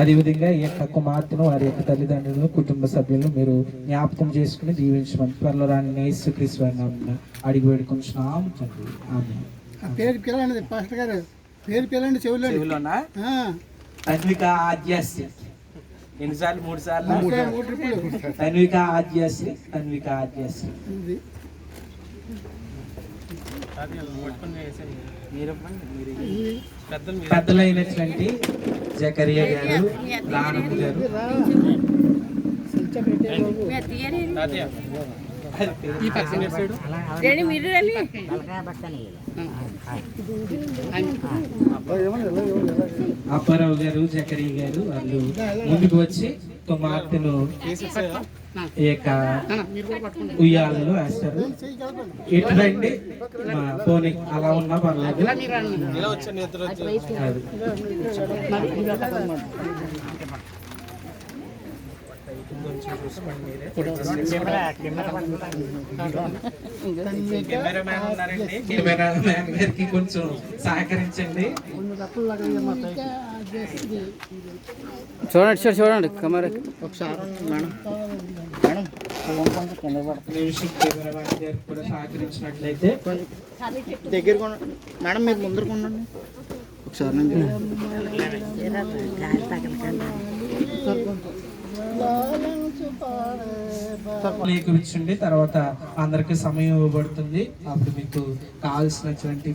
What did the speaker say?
అదేవిధంగా ఈ యొక్క కుమార్తెను వారి యొక్క తల్లిదండ్రులను కుటుంబ సభ్యులను మీరు జ్ఞాపకం చేసుకుని దీవించమని త్వరలో రాని యేసుక్రీస్తు నామమున అడిగి వేడుకొంచున్నాము తండ్రి. ఆమేన్. పేరు పిల్లండి పాస్టర్ గారు, పేరు పిల్లండి చెవులోనా. తన్విక ఆద్యాశ్రీ ఎన్నిసార్లు? 3 సార్లు. తన్విక ఆద్యాశ్రీ, తన్విక ఆద్యాశ్రీ. పెద్దలైనటువంటి జకరియా గారు, రాణమ్మ గారు, అప్పారావు గారు, జకరియా గారు వాళ్ళు ముందుకు వచ్చి కుమార్తెను ఈ యొక్క ఉయ్యాలలో వేస్తారు. ఎటుదండి పోనీ అలా ఉన్నా పర్లేదు. కెమెరామ్యాన్ గారికి కొంచెం సహకరించండి. చూడండి సార్, చూడండి కెమెరా ఒకసారి. కెమెరామ్యాన్ గారికి కూడా సహకరించినట్లయితే దగ్గర మేడం, మీరు ముందరకు ఉండండి ఒకసారి. కూర్చుండి తర్వాత అందరికి సమయం ఇవ్వబడుతుంది. అప్పుడు మీకు కావాల్సినటువంటి